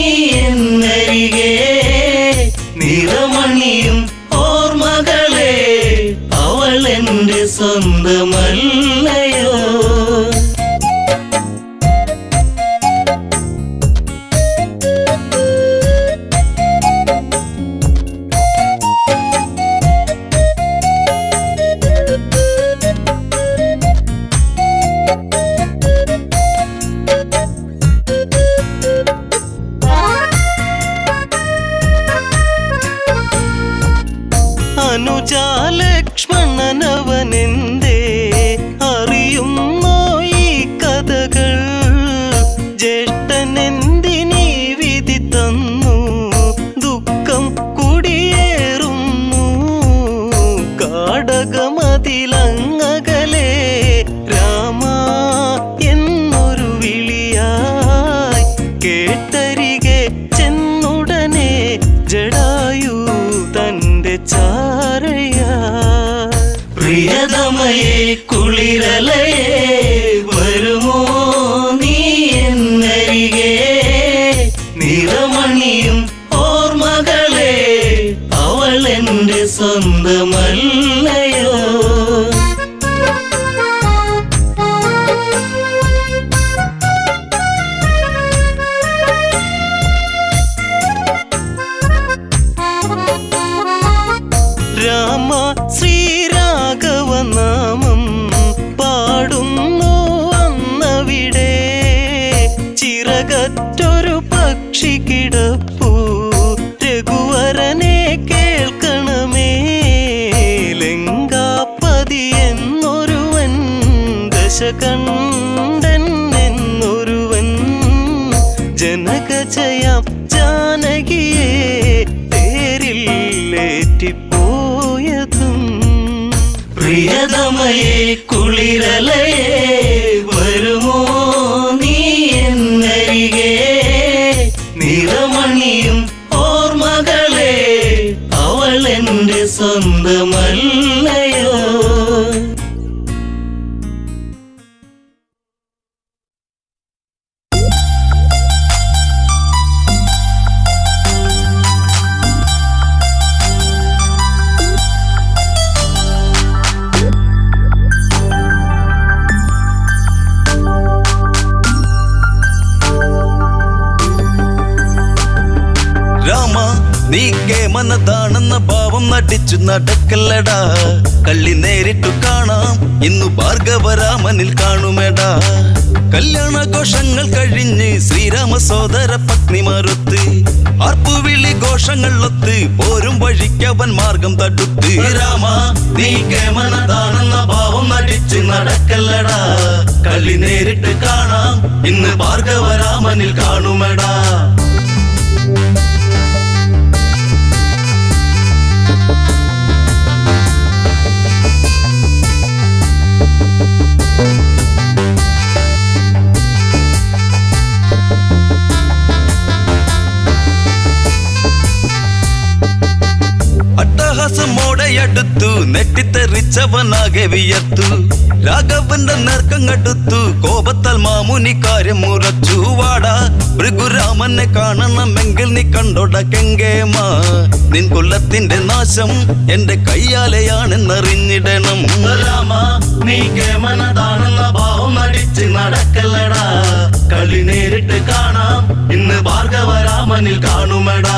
എന്നരികെ, നിറമണിയും ഓർമ്മകളെ അവളെന്റെ സ്വന്തമല്ലയോ.
അനുജാലക്ഷ്മണനവനെന്തേ അറിയുന്നോ ഈ കഥകൾ, ജ്യേഷ്ഠനെന്തിനീ വിധി തന്നു, ദുഃഖം കുടിയേറുന്നു. കാടകമതിലങ്ങകലെ രാമ എന്നൊരു വിളിയായി കേട്ടരികെ ചെന്നുടനെ ജടായു തന്റെ ചാരയാ.
പ്രിയതമയെ കുളിരലയെ വരുമോ നീ എന്നരികെ, നിറമണിയും ഓർമ്മകളെ അവളെന്റെ സ്വന്തമല്ലയോ.
രാമ ശ്രീരാഘവനാമം പാടുന്നു അന്നവിടെ, ചിറകറ്റൊരു പക്ഷി കിടപ്പു രഘുവരനെ കേൾക്കണമേ. ലങ്കാപതി എന്നൊരുവൻ, ദശകണ്ഠൻ എന്നൊരുവൻ, ജനകജയാം ജാനകിയെ തേരിലേറ്റിപ്പോയതും.
പ്രിയതമയെ കുളിരലയെ വരുമോ നീ എന്നരികെ, നിറമണിയും ഓർമ്മകളെ അവളെന്റെ സ്വന്തമല്ലയോ.
നീ കേമനതാണെന്ന ഭാവം നടിച്ചു നടക്കല്ലടാ, കള്ളി നേരിട്ടു കാണാം ഇന്നു ഭാർഗവരാമനിൽ കാണുമെടാ. കല്യാണഘോഷങ്ങൾ കഴിഞ്ഞ് ശ്രീരാമ സോദര പത്നിമാരൊത്ത്, ആർപ്പുവിളി ഘോഷങ്ങളൊത്ത് പോരും വഴിക്കവൻ മാർഗം തടുത്ത്. രാമ നീ കേമനതാണെന്ന ഭാവം നടിച്ചു നടക്കല്ലടാ, കള്ളി നേരിട്ട് കാണാം ഇന്ന് ഭാർഗവരാമനിൽ കാണുമെടാ. അട്ടഹാസമോടെയടുത്തു നെട്ടിത്തെറിച്ചവനാകെ വിയർത്തു, രാഘവന്റെ നേർക്കങ്ങടുത്തു കോപത്താൽ മാമുനി കാര്യം മുറച്ചു. വാടാ ഭൃഗുരാമനെ കാണണമെങ്കിൽ നീ കണ്ടോട കെങ്കേമ, നിൻ കൊല്ലത്തിന്റെ നാശം എന്റെ കയ്യാലെയാണെന്നറിഞ്ഞിടണം.
രാമ നീ കേമനതാണെന്ന ഭാവം നടിച്ച് നടക്കല്ലടാ, കളി നേരിട്ട് കാണാം ഇന്ന് ഭാർഗവരാമനിൽ കാണുമെടാ.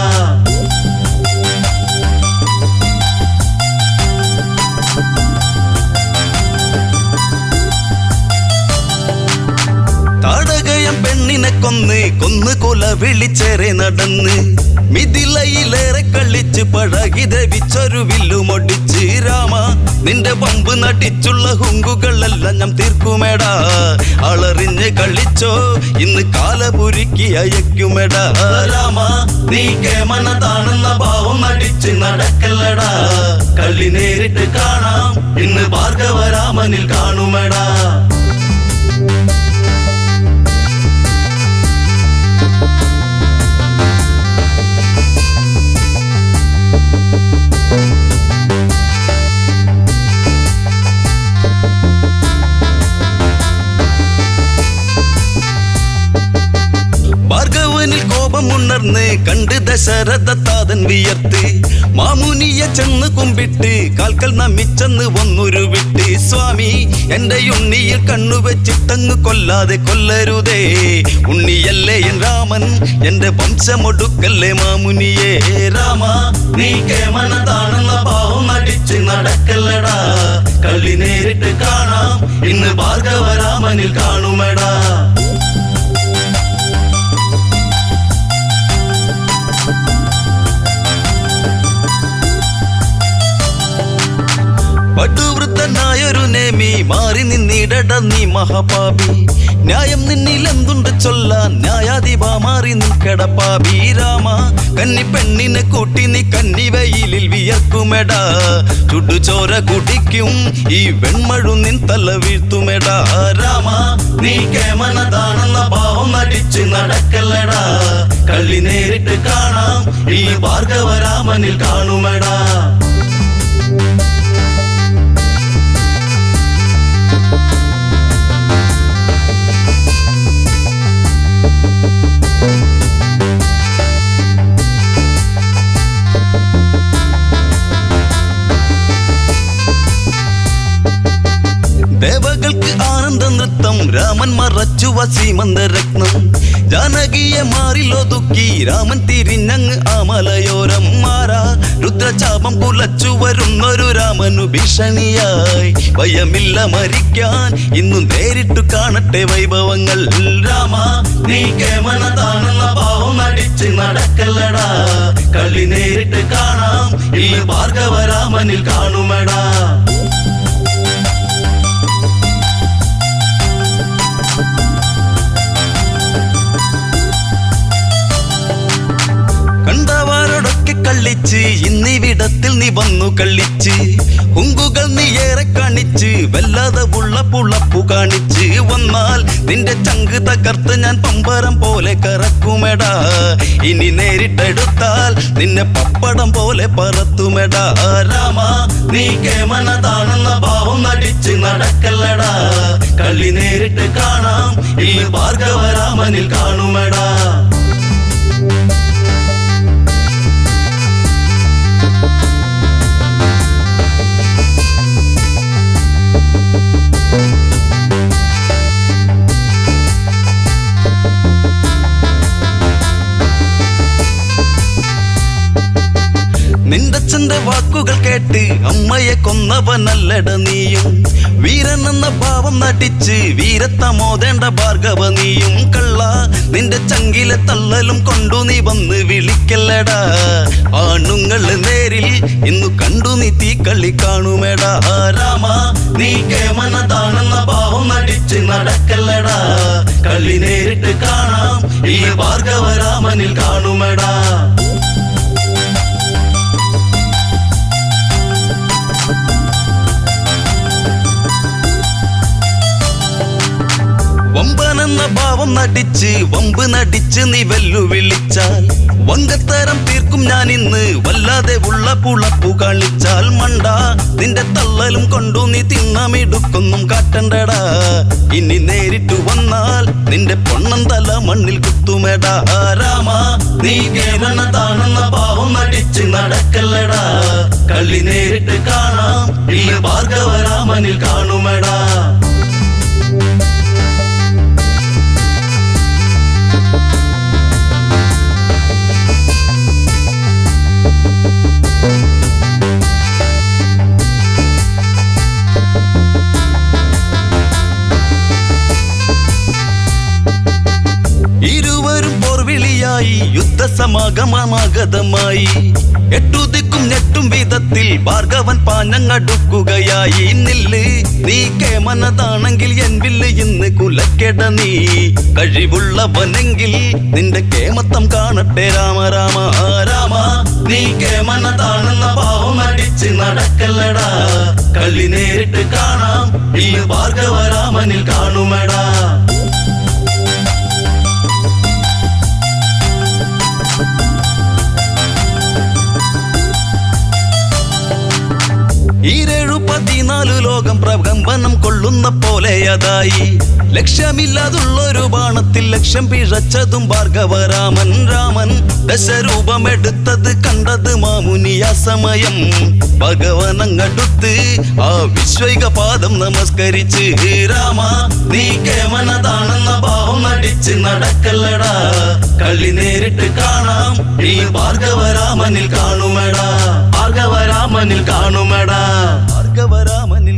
താടകയം പെണ്ണിനെ കൊന്ന് കൊല വിളിച്ചേറെ നടന്ന് മിഥിലയിലേറെ കളിച്ച് പഴകി ദ്രവിച്ചൊരു വില്ലുമൊടിച്ച് രാമ നിന്റെ പമ്പ് നടിച്ചുള്ള ഹുങ്കുകളെല്ലാം ഞാൻ തീർക്കുമേടാ അളറിഞ്ഞ് കളിച്ചോ ഇന്ന് കാലപുരുക്കി അയക്കുമേടാ
രാമ നീ കേമനതാണെന്ന ഭാവം നടിച്ച് നടക്കല്ലടാ കളി നേരിട്ട് കാണാം ഇന്ന് ഭാർഗവരാമനിൽ കാണുമടാ
ഭാർഗവനിൽ കോപമുണർന്ന് കണ്ട് ദശരഥ താതൻ വിയർത്ത് മാമുനിയെ ചെന്ന് കുമ്പിട്ട് കാൽക്കൽ നമിച്ചെന്ന് ഒന്നൊരു വിട്ട് സ്വാമി എന്റെ ഉണ്ണിയിൽ കണ്ണുവെച്ചിട്ടങ്ങ് കൊല്ലാതെ കൊല്ലരുതേ ഉണ്ണിയല്ലേ എൻ രാമൻ എന്റെ വംശമൊടുക്കല്ലേ മാമുനിയെ
രാമ നീ കേമനതാണെന്ന ഭാവം നടിച്ച് നടക്കല്ലടാ കളി നേരിട്ട് കാണാം ഇന്ന് ഭാർഗവരാമനിൽ കാണുമടാ
പടുവൃദ്ധനായൊരു നേമി മാറി നിന്നിടട നീ മഹാപാപി ന്യായം നിന്നിൽ എന്തുണ്ട് ചൊല്ലാൻ ന്യായാധിപ മാറി നിൽക്കട പാപി രാമ കന്നി പെണ്ണിനെ കൂട്ടി നീ കന്നിവയിലിൽ വിയർക്കുമെടാ ചുടുചോര കുടിക്കും ഈ വെൺമഴു നിൻ തല വീഴ്ത്തുമെടാ
രാമ നീ കേമനതാണെന്ന ഭാവം നടിച്ച് നടക്കല്ലടാ കളി നേരിട്ട് കാണാം ഈ ഭാർഗവരാമനിൽ കാണുമടാ
ദേവകൾക്ക് ആനന്ദ നൃത്തം രാമൻ മറച്ചു വസീമന്ത രത്നം ജാനകിയെ മാറിലൊതുക്കി രാമൻ തിരിഞ്ഞങ്ങ് ആമലയോരം മാറാ രുദ്രചാപം കുലച്ചു വരുന്നൊരു രാമനു ഭീഷണിയായി ഭയമില്ല മരിക്കാൻ ഇന്നു നേരിട്ടു കാണട്ടെ വൈഭവങ്ങൾ
രാമ നീ കേമനതാണെന്ന ഭാവം നടിച്ച് നടക്കല്ലടാ കളി നേരിട്ട് കാണാം ഈ ഭാർഗവരാമനിൽ കാണുമടാ
കണ്ടവാരോടൊക്കെ കള്ളിച്ച് ഇന്നിവിടത്തിൽ നീ വന്നു കള്ളിച്ച് ഹുങ്കുകൾ നീ ഏറെ കാണിച്ച് വല്ലാതെ ഉള്ള പുളപ്പു കാണിച്ച് വന്നാൽ നിന്റെ ചങ്ക് തകർത്ത് ഞാൻ പമ്പരം പോലെ കറക്കുമെടാ ഇനി നേരിട്ടെടുത്താൽ നിന്നെ പപ്പടം പോലെ പറത്തുമെടാ
രാമ നീ കേമനതാണെന്ന ഭാവം നടിച്ച് നടക്കല്ലടാ കളി നേരിട്ട് കാണാം ഈ ഭാർഗവരാമനിൽ കാണുമടാ
നിന്റച്ഛന്റെ വാക്കുകൾ കേട്ട് അമ്മയെ കൊന്നവനല്ലട നീയും വീരനെന്ന ഭാവം നടിച്ച് വീരത്തമോദേണ്ട ഭാർഗവ നീയും കള്ള നിന്റെ ചങ്കിലെ തള്ളലും കൊണ്ടു നീ വന്ന് വിളിക്കല്ലടാ ആണുങ്ങള് നേരിൽ ഇന്നു കണ്ടു നീ തീക്കളി കാണുമേടാ
രാമ നീ കേമനതാണെന്ന ഭാവം നടിച്ച് നടക്കല്ലടാ കളി നേരിട്ട് കാണാം ഈ ഭാർഗവരാമനിൽ കാണുമടാ
വമ്പനെന്ന ഭാവം നടിച്ച് വമ്പ് നടിച്ച് നീ വെല്ലുവിളിച്ചാൽ വങ്കത്തരം തീർക്കും ഞാൻ ഇന്ന് വല്ലാതെ ഉള്ള പുളപ്പു കളിച്ചാൽ മണ്ട നിന്റെ തള്ളലും കൊണ്ടു നീ തിന്നമിടുക്കൊന്നും കാട്ടണ്ടടാ ഇനി നേരിട്ടു വന്നാൽ നിന്റെ പൊണ്ണം തല മണ്ണിൽ കുത്തുമെടാ
രാമ നീ കേമനതാണെന്ന ഭാവം നടിച്ച് നടക്കല്ലടാ കളി നേരിട്ട് കാണാം ഇന്ന് ഭാർഗവരാമനിൽ കാണുമടാ
ഇരു ഭാഗമായി യുദ്ധസമാഗമമാഗതമായി എട്ടുദിക്കും ഞെട്ടും വിധത്തിൽ ഭാർഗവൻ പാഞ്ഞങ്ങടുക്കുകയായി നില്ല് നീ കേമനതാണെങ്കിൽ എൻ വില്ല് ഇന്ന് കുലക്കെട നീ കഴിവുള്ളവനെങ്കിൽ നിന്റെ കേമത്തം കാണട്ടെ രാമ രാമ
രാമ നീ കേമനതാണെന്ന പാവം അടിച്ച് നടക്കല്ലടാ കളി നേരിട്ട് കാണാം ഇന്ന് ഭാർഗവരാമനിൽ കാണുമെടാ
ഈരേഴു 14 ലോകം പ്രകമ്പനം കൊള്ളുന്ന പോലെ അതായി ലക്ഷ്യമില്ലാതുള്ളൊരു ബാണത്തിൽ ലക്ഷ്യം പിഴച്ചതും ഭാർഗവരാമൻ രാമൻ ദശരൂപമെടുത്തത് കണ്ടത് മാമുനിയ സമയം ഭഗവനങ്ങടുത്ത് ആ വിശ്വൈക പാദം നമസ്കരിച്ച്
രാമ നീ കേമനതാണെന്ന ഭാവം നടിച്ച് നടക്കല്ലടാ കളി നേരിട്ട് കാണാം ഈ ഭാർഗവരാമനിൽ കാണുമെടാ ഭാർഗവരാമനിൽ കാണുമെടാ
ഭാർഗവരാമനിൽ